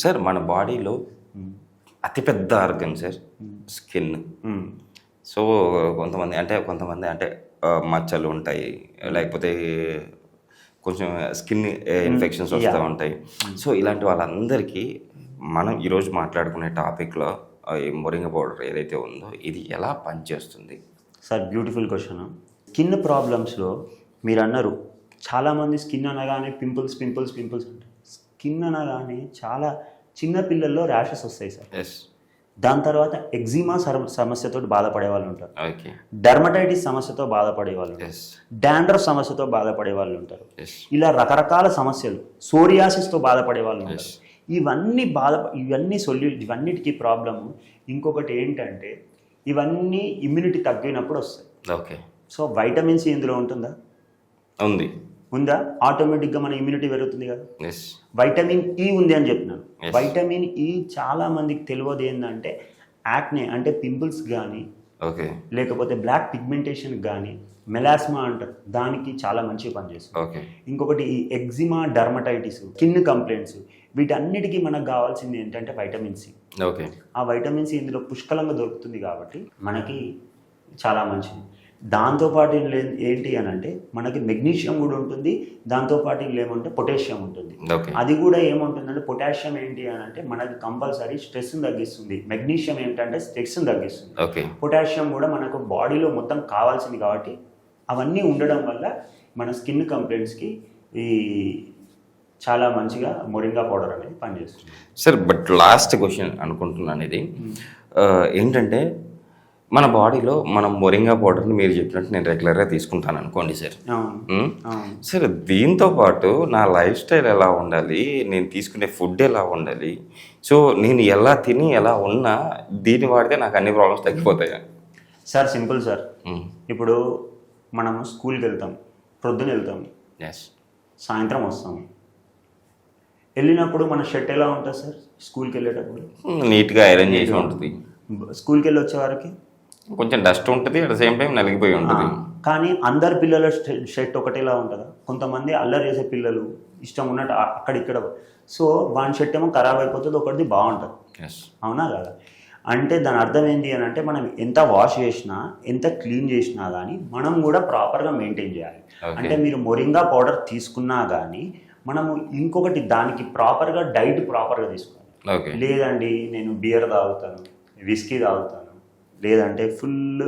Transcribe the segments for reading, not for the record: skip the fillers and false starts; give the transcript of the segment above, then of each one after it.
Sir మన బాడీలో అతిపెద్ద ఆర్గన్ సార్ స్కిన్. సో కొంతమంది అంటే మచ్చలు ఉంటాయి, లేకపోతే కొంచెం స్కిన్ ఇన్ఫెక్షన్స్ వస్తూ ఉంటాయి. సో ఇలాంటి వాళ్ళందరికీ మనం ఈరోజు మాట్లాడుకునే టాపిక్లో ఈ మొరింగా పౌడర్ ఏదైతే ఉందో ఇది ఎలా పనిచేస్తుంది? Sir beautiful question. స్కిన్ ప్రాబ్లమ్స్లో మీరు అన్నారు చాలామంది స్కిన్ అనగానే పింపుల్స్ అంటారు. స్కిన్ అనగానే చాలా చిన్న పిల్లల్లో ర్యాషెస్ వస్తాయి సార్. దాని తర్వాత ఎగ్జిమా సమస్యతో బాధపడే వాళ్ళు ఉంటారు, డర్మటైటిస్ సమస్యతో బాధపడే వాళ్ళు ఉంటారు, డాండ్రఫ్ సమస్యతో బాధపడే వాళ్ళు ఉంటారు, ఇలా రకరకాల సమస్యలు, సోరియాసిస్తో బాధపడే వాళ్ళు ఉంటారు. ఇవన్నిటికీ ప్రాబ్లము ఇంకొకటి ఏంటంటే ఇవన్నీ ఇమ్యూనిటీ తగ్గినప్పుడు వస్తాయి. ఓకే. సో వైటమిన్ సి ఇందులో ఉంటుందా? ఉందా? ఆటోమేటిక్గా మన ఇమ్యూనిటీ పెరుగుతుంది కదా. వైటమిన్ ఈ ఉంది అని చెప్పినాను. వైటమిన్ ఈ చాలా మందికి తెలియదు ఏంటంటే యాక్నే అంటే పింపుల్స్ కానీ లేకపోతే బ్లాక్ పిగ్మెంటేషన్ కానీ మెలాస్మా అంటారు, దానికి చాలా మంచిగా పనిచేస్తుంది. ఇంకొకటి ఈ ఎగ్జిమా, డర్మటైటిస్, స్కిన్ కంప్లైంట్స్, వీటన్నిటికీ మనకు కావాల్సింది ఏంటంటే వైటమిన్ సి. ఆ వైటమిన్ సి ఇందులో పుష్కలంగా దొరుకుతుంది కాబట్టి మనకి చాలా మంచిది. దాంతోపాటు ఏంటి అని అంటే మనకి మెగ్నీషియం కూడా ఉంటుంది, దాంతోపాటు ఏమంటే పొటాషియం ఉంటుంది. అది కూడా ఏముంటుందంటే పొటాషియం ఏంటి అని అంటే మనకి కంపల్సరీ స్ట్రెస్ని తగ్గిస్తుంది, మెగ్నీషియం ఏంటంటే స్ట్రెస్ని తగ్గిస్తుంది, పొటాషియం కూడా మనకు బాడీలో మొత్తం కావాల్సింది. కాబట్టి అవన్నీ ఉండడం వల్ల మన స్కిన్ కంప్లైంట్స్కి ఈ చాలా మంచిగా మొరింగా పౌడర్ అనేది పనిచేస్తుంది సార్. బట్ లాస్ట్ క్వశ్చన్ అనుకుంటున్నాను ఇది ఏంటంటే మన బాడీలో మనం మొరింగా పౌడర్ని మీరు చెప్పినట్టు నేను రెగ్యులర్గా తీసుకుంటాను అనుకోండి సార్. సార్ దీంతో పాటు నా లైఫ్ స్టైల్ ఎలా ఉండాలి, నేను తీసుకునే ఫుడ్ ఎలా ఉండాలి, సో నేను ఎలా తిని ఎలా ఉన్నా దీన్ని వాడితే నాకు అన్ని ప్రాబ్లమ్స్ తగ్గిపోతాయా? Sir simple sir. ఇప్పుడు మనము స్కూల్కి వెళ్తాం, ప్రొద్దున వెళ్తాం, సాయంత్రం వస్తాం. వెళ్ళినప్పుడు మన షర్ట్ ఎలా ఉంటుంది సార్? స్కూల్కి వెళ్ళేటప్పుడు నీట్గా ఐరన్ చేసి ఉంటుంది. స్కూల్కి వెళ్ళి వచ్చేవారికి కొంచెం డస్ట్ ఉంటుంది, అట్ ద సేమ్ టైం నలిగిపోయి ఉంటుంది. కానీ అందరి పిల్లల షర్ట్ ఒకటేలా ఉంటుందా? కొంతమంది అల్లరి చేసే పిల్లలు ఇష్టం ఉన్నట్టు అక్కడిక్కడ, సో వాని షర్ట్ ఏమో ఖరాబ్ అయిపోతుంది, ఒకటిది బాగుంటుంది. అవునా కదా? అంటే దాని అర్థం ఏంటి అని అంటే మనం ఎంత వాష్ చేసినా ఎంత క్లీన్ చేసినా కానీ మనం కూడా ప్రాపర్గా మెయింటైన్ చేయాలి. అంటే మీరు మొరింగా పౌడర్ తీసుకున్నా కానీ మనము ఇంకొకటి దానికి ప్రాపర్గా డైట్ ప్రాపర్గా తీసుకోవాలి. లేదండి నేను బియర్ తాగుతాను, విస్కీ తాగుతాను, లేదంటే ఫుల్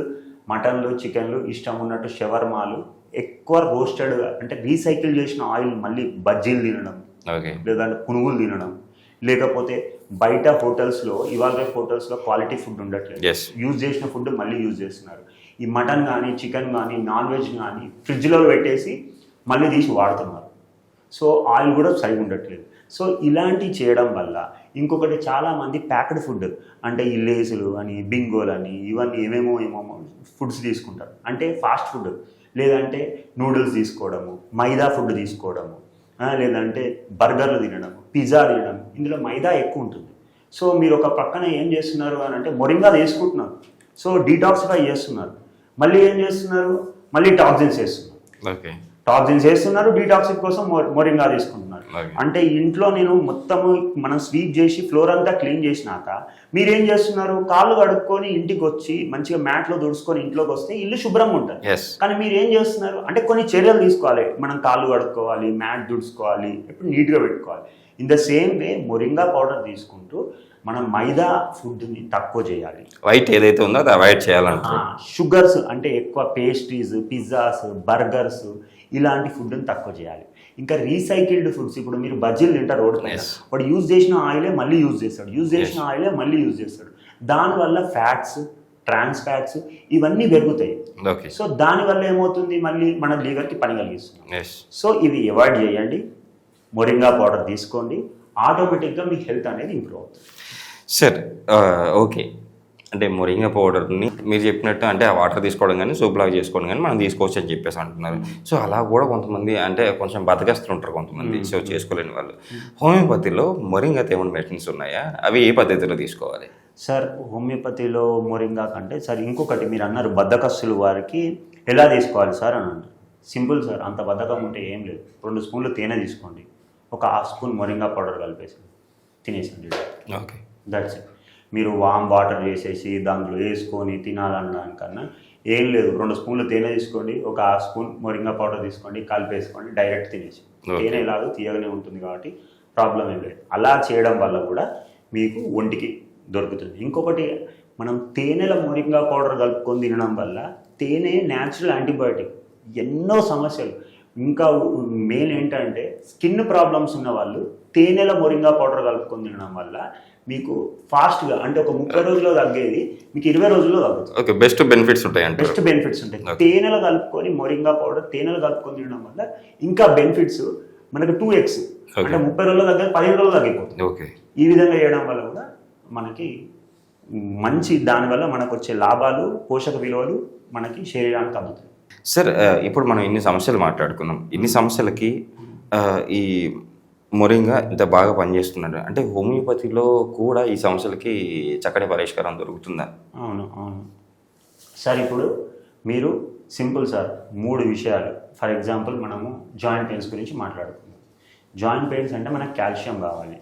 మటన్లు, చికెన్లు, ఇష్టం ఉన్నట్టు షవర్మాలు, ఎక్కువ రోస్టెడ్ అంటే రీసైకిల్ చేసిన ఆయిల్ మళ్ళీ బజ్జీలు తినడం, లేదంటే పునుగులు తినడం, లేకపోతే బయట హోటల్స్లో ఇవాళ రేపు హోటల్స్లో క్వాలిటీ ఫుడ్ ఉండట్లేదు, యూజ్ చేసిన ఫుడ్ మళ్ళీ యూజ్ చేస్తున్నారు. ఈ మటన్ కానీ చికెన్ కానీ నాన్ వెజ్ కానీ ఫ్రిడ్జ్లో పెట్టేసి మళ్ళీ తీసి వాడుతున్నారు. సో ఆయిల్ కూడా సరిగా ఉండట్లేదు. సో ఇలాంటివి చేయడం వల్ల ఇంకొకటి చాలామంది ప్యాక్డ్ ఫుడ్ అంటే ఈ లేసులు అని, బింగోలు అని, ఇవన్నీ ఏమేమో ఫుడ్స్ తీసుకుంటారు. అంటే ఫాస్ట్ ఫుడ్, లేదంటే నూడిల్స్ తీసుకోవడము, మైదా ఫుడ్ తీసుకోవడము, లేదంటే బర్గర్లు తినడం, పిజ్జా తినడం, ఇందులో మైదా ఎక్కువ ఉంటుంది. సో మీరు ఒక పక్కన ఏం చేస్తున్నారు అని అంటే మొరింగా తీసుకుంటున్నారు, సో డీటాక్సిఫై చేస్తున్నారు, మళ్ళీ ఏం చేస్తున్నారు, మళ్ళీ టాక్సిన్స్ వేస్తున్నారు, డీటాక్సిక్ కోసం మొరింగా తీసుకుంటున్నారు. అంటే ఇంట్లో నేను మొత్తము మనం స్వీప్ చేసి ఫ్లోర్ అంతా క్లీన్ చేసినాక మీరేం చేస్తున్నారు, కాళ్ళు కడుక్కొని ఇంటికి వచ్చి మంచిగా మ్యాట్లో దుడుచుకొని ఇంట్లోకి వస్తే ఇల్లు శుభ్రంగా ఉంటుంది. కానీ మీరు ఏం చేస్తున్నారు అంటే కొన్ని చర్యలు తీసుకోవాలి. మనం కాళ్ళు కడుక్కోవాలి, మ్యాట్ దుడుచుకోవాలి, ఎప్పుడు నీట్గా పెట్టుకోవాలి. In the same way moringa powder తీసుకుంటూ మనం మైదా ఫుడ్ని తక్కువ చేయాలి. వైట్ ఏదైతే ఉందో అది అవాయిడ్ చేయాలంటారు. షుగర్స్ అంటే ఎక్కువ పేస్ట్రీస్, పిజ్జాస్, బర్గర్స్ ఇలాంటి ఫుడ్ని తక్కువ చేయాలి. ఇంకా రీసైకిల్డ్ ఫుడ్స్, ఇప్పుడు మీరు బజ్జీలు తింటారు రోడ్డు మీద, వాడు యూజ్ చేసిన ఆయిలే మళ్ళీ యూజ్ చేస్తాడు, దానివల్ల ఫ్యాట్స్, ట్రాన్స్ ఫ్యాట్స్ ఇవన్నీ పెరుగుతాయి. సో దానివల్ల ఏమవుతుంది, మళ్ళీ మన లివర్కి పని కలిగిస్తుంది. సో ఇవి అవాయిడ్ చేయండి, మొరింగా పౌడర్ తీసుకోండి, ఆటోమేటిక్గా మీ హెల్త్ అనేది ఇంప్రూవ్ అవుతుంది. సార్ ఓకే, అంటే మొరింగా పౌడర్ని మీరు చెప్పినట్టు అంటే ఆ వాటర్ తీసుకోవడం కానీ సోప్ లాగా చేసుకోవడం కానీ మనం తీసుకోవచ్చు అని చెప్పేసి అంటున్నారు. సో అలా కూడా కొంతమంది అంటే కొంచెం బతకస్తుంటారు కొంతమంది, సో చేసుకోలేని వాళ్ళు. హోమియోపతిలో మొరింగాతో ఏమైనా మెడిసిన్స్ ఉన్నాయా? అవి ఏ పద్ధతిలో తీసుకోవాలి సార్? హోమియోపతిలో మొరింగా కంటే సార్ ఇంకొకటి మీరు అన్నారు బద్ధకస్తులు వారికి ఎలా తీసుకోవాలి సార్ అని అన్నారు. సింపుల్ సార్, అంత బద్ధకం ఉంటే ఏం లేదు, 2 స్పూన్లు తేనె తీసుకోండి, ఒక ½ స్పూన్ మొరింగా పౌడర్ కలిపేసి తినేసండి. ఓకే. That's it. మీరు వామ్ వాటర్ చేసేసి దాంట్లో వేసుకొని తినాలనడానికన్నా ఏం లేదు, 2 స్పూన్లు తేనె తీసుకోండి, ఒక 1/2 స్పూన్ మొరింగా పౌడర్ తీసుకోండి, కలిపేసుకోండి, డైరెక్ట్ తినేసి. తేనె ఎలాగో తీయగానే ఉంటుంది కాబట్టి ప్రాబ్లం ఏం లేదు. అలా చేయడం వల్ల కూడా మీకు ఒంటికి దొరుకుతుంది. ఇంకొకటి, మనం తేనెల మొరింగా పౌడర్ కలుపుకొని తినడం వల్ల తేనె న్యాచురల్ యాంటీబయాటిక్, ఎన్నో సమస్యలు. ఇంకా మెయిన్ ఏంటంటే స్కిన్ ప్రాబ్లమ్స్ ఉన్న వాళ్ళు తేనెల మొరింగా పౌడర్ కలుపుకొని తినడం వల్ల మీకు ఫాస్ట్గా, అంటే ఒక 30 రోజుల్లో తగ్గేది మీకు 20 రోజుల్లో తగ్గుతుంది. ఓకే, బెస్ట్ బెనిఫిట్స్ ఉంటాయి అంటే. బెస్ట్ బెనిఫిట్స్ ఉంటాయి. తేనెలు కలుపుకొని మొరింగా పౌడర్ తేనెలు కలుపుకొని తినడం వల్ల ఇంకా బెనిఫిట్స్ మనకు 2x, అంటే 30 రోజుల్లో తగ్గేది 15 రోజుల్లో తగ్గిపోతుంది. ఓకే. ఈ విధంగా చేయడం వల్ల కూడా మనకి మంచి, దానివల్ల మనకు వచ్చే లాభాలు, పోషక విలువలు మనకి శరీరానికి అందుతాయి. సార్, ఇప్పుడు మనం ఇన్ని సమస్యలు మాట్లాడుకున్నాం. ఇన్ని సమస్యలకి ఈ మొరింగా ఇంత బాగా పనిచేస్తున్నాడు అంటే హోమియోపతిలో కూడా ఈ సమస్యలకి చక్కటి పరిష్కారం దొరుకుతుందా? అవును. సార్, ఇప్పుడు మీరు సింపుల్ సార్, 3 విషయాలు. ఫర్ ఎగ్జాంపుల్ మనము జాయింట్ పెయిన్స్ గురించి మాట్లాడుకుందాం. జాయింట్ పెయిన్స్ అంటే మనకు కాల్షియం కావాలి.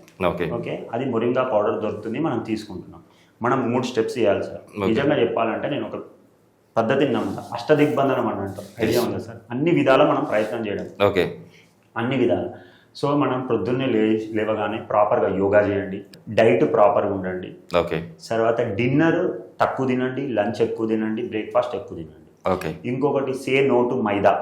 ఓకే, అది మొరింగా పౌడర్ దొరుకుతుంది, మనం తీసుకుంటున్నాం. మనం 3 స్టెప్స్ చేయాలి సార్. నిజంగా చెప్పాలంటే నేను ఒక పద్ధతిని నమ్ముతా, అష్టదిగ్బంధనం అని అంటాం. ఐడియా ఉందా సార్? అన్ని విధాలు మనం ప్రయత్నం చేయడం. ఓకే, అన్ని విధాలు. సో మనం ప్రొద్దున్నే లేవగానే ప్రాపర్గా యోగా చేయండి, డైట్ ప్రాపర్గా ఉండండి. ఓకే. తర్వాత డిన్నర్ తక్కువ తినండి, లంచ్ ఎక్కువ తినండి, బ్రేక్ఫాస్ట్ ఎక్కువ తినండి. ఓకే. ఇంకొకటి, సే నో టు మైదా,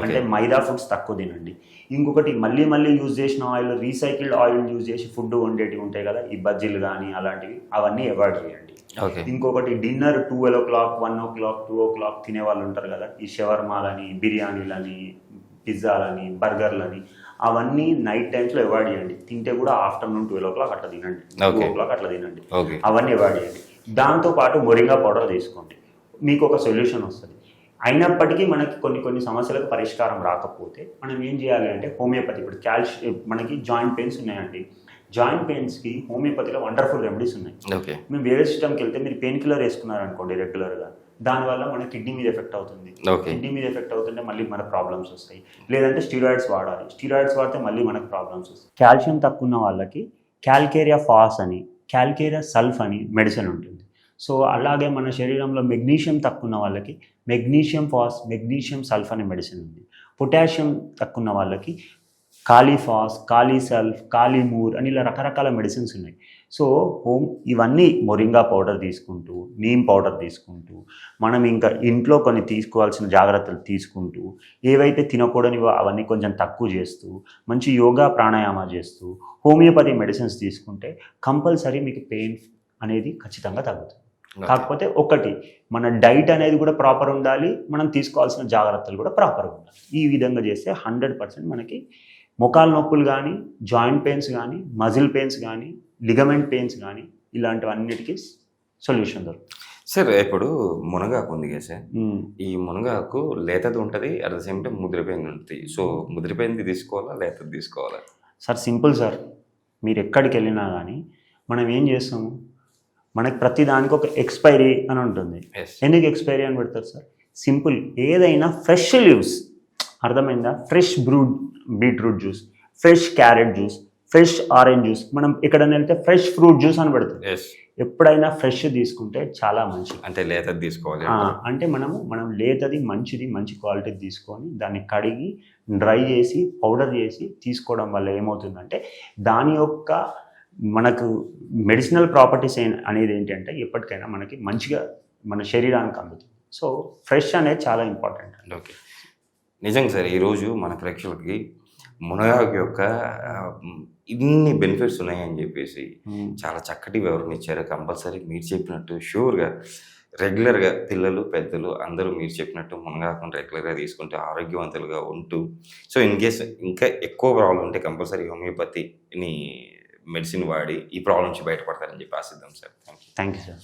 అంటే మైదా ఫుడ్స్ తక్కువ తినండి. ఇంకొకటి, మళ్ళీ యూజ్ చేసిన ఆయిల్, రీసైకిల్డ్ ఆయిల్ యూజ్ చేసి ఫుడ్ వండేటివి ఉంటాయి కదా, ఈ బజ్జీలు కానీ అలాంటివి, అవన్నీ అవాయిడ్ చేయండి. ఇంకొకటి, డిన్నర్ 12 o'clock, 1 o'clock, 2 o'clock తినే వాళ్ళు ఉంటారు కదా, ఈ షవర్మాలని, బిర్యానీలని, పిజ్జాలని, బర్గర్లని, అవన్నీ నైట్ టైమ్స్లో అవాయిడ్ చేయండి. తింటే కూడా ఆఫ్టర్నూన్ 12 o'clock అట్లా తినండి, 2 o'clock అట్లా తినండి. అవన్నీ అవాయిడ్ చేయండి. దాంతోపాటు మొరింగా పౌడర్ తీసుకోండి, మీకు ఒక సొల్యూషన్ వస్తుంది. అయినప్పటికీ మనకి కొన్ని సమస్యలకు పరిష్కారం రాకపోతే మనం ఏం చేయాలి అంటే హోమియోపతి, ఇప్పుడు మనకి జాయింట్ పెయిన్స్ ఉన్నాయండి, జాయింట్ పెయిన్స్కి హోమియోపతిలో వండర్ఫుల్ రెమెడీస్ ఉన్నాయి. మేము వేరే సిస్టమ్కి వెళ్తే మీరు పెయిన్ కిల్లర్ వేసుకున్నారనుకోండి రెగ్యులర్గా, దానివల్ల మన కిడ్నీ మీద ఎఫెక్ట్ అవుతుంది. కిడ్నీ మీద ఎఫెక్ట్ అవుతుంటే మళ్ళీ మనకు ప్రాబ్లమ్స్ వస్తాయి. లేదంటే స్టీరాయిడ్స్ వాడాలి, స్టీరాయిడ్స్ వాడితే మళ్ళీ మనకు ప్రాబ్లమ్స్ వస్తాయి. కాల్షియం తక్కువ ఉన్న వాళ్ళకి క్యాల్కేరియా ఫాస్ అని, క్యాల్కేరియా సల్ఫ్ అని మెడిసిన్ ఉంటుంది. సో అలాగే మన శరీరంలో మెగ్నీషియం తక్కువ ఉన్న వాళ్ళకి మెగ్నీషియం ఫాస్, మెగ్నీషియం సల్ఫ్ అనే మెడిసిన్ ఉంది. పొటాషియం తక్కువ ఉన్న వాళ్ళకి కాలీఫాస్, కాలీసల్ఫ్, కాలీమూర్ అని ఇలా రకరకాల మెడిసిన్స్ ఉన్నాయి. సో ఇవన్నీ మొరింగా పౌడర్ తీసుకుంటూ, నీమ్ పౌడర్ తీసుకుంటూ, మనం ఇంకా ఇంట్లో కొన్ని తీసుకోవాల్సిన జాగ్రత్తలు తీసుకుంటూ, ఏవైతే తినకూడనివో అవన్నీ కొంచెం తక్కువ చేస్తూ, మంచి యోగా ప్రాణాయామ చేస్తూ, హోమియోపతి మెడిసిన్స్ తీసుకుంటే కంపల్సరీ మీకు పెయిన్ అనేది ఖచ్చితంగా తగ్గుతుంది. కాకపోతే ఒకటి, మన డైట్ అనేది కూడా ప్రాపర్ ఉండాలి, మనం తీసుకోవాల్సిన జాగ్రత్తలు కూడా ప్రాపర్గా ఉండాలి. ఈ విధంగా చేస్తే 100% మనకి మోకాలు నొప్పులు కానీ, జాయింట్ పెయిన్స్ కానీ, మజిల్ పెయిన్స్ కానీ, లిగమెంట్ పెయిన్స్ కానీ, ఇలాంటివన్నిటికీ సొల్యూషన్ దొరుకుతుంది. సార్, ఇప్పుడు మునగాకు ఉంది కదా సార్, ఈ మునగాకు లేతది ఉంటుంది, అట్ ద సేమ్ టైం ముదిరిపోయింది ఉంటుంది. సో ముదిరిపోయింది తీసుకోవాలా, లేతది తీసుకోవాలా? సార్ సింపుల్ సార్, మీరు ఎక్కడికి వెళ్ళినా కానీ మనం ఏం చేస్తాము, మనకి ప్రతి దానికి ఒక ఎక్స్పైరీ అని ఉంటుంది. ఎందుకు ఎక్స్పైరీ అని పెడతారు సార్? సింపుల్, ఏదైనా ఫ్రెష్ లీవ్స్, అర్థమైందా? Fresh beetroot juice, fresh carrot juice, fresh orange juice, మనం ఎక్కడైనా వెళ్తే ఫ్రెష్ ఫ్రూట్ జ్యూస్ అని పెడతాం. ఎప్పుడైనా ఫ్రెష్ తీసుకుంటే చాలా మంచిది. అంటే లేతది తీసుకోవాలి, అంటే మనం లేతది మంచిది, మంచి క్వాలిటీ తీసుకొని దాన్ని కడిగి డ్రై చేసి పౌడర్ చేసి తీసుకోవడం వల్ల ఏమవుతుందంటే దాని యొక్క మనకు మెడిసినల్ ప్రాపర్టీస్ అనేది ఏంటంటే ఎప్పటికైనా మనకి మంచిగా మన శరీరానికి అందుతుంది. సో ఫ్రెష్ అనేది చాలా ఇంపార్టెంట్ అండి. ఓకే, నిజంగా సార్, ఈరోజు మన ప్రేక్షకులకి మునగాకు యొక్క ఇన్ని బెనిఫిట్స్ ఉన్నాయని చెప్పేసి చాలా చక్కటి వివరణ ఇచ్చారు. కంపల్సరీ మీరు చెప్పినట్టు షూర్గా రెగ్యులర్గా పిల్లలు పెద్దలు అందరూ మీరు చెప్పినట్టు మునగాకుని రెగ్యులర్గా తీసుకుంటే ఆరోగ్యవంతులుగా ఉంటూ, సో ఇన్ కేస్ ఇంకా ఎక్కువ ప్రాబ్లం ఉంటే కంపల్సరీ హోమియోపతిని మెడిసిన్ వాడి ఈ ప్రాబ్లం నుంచి బయటపడతారని చెప్పి ఆశిద్దాం సార్. Thank you sir.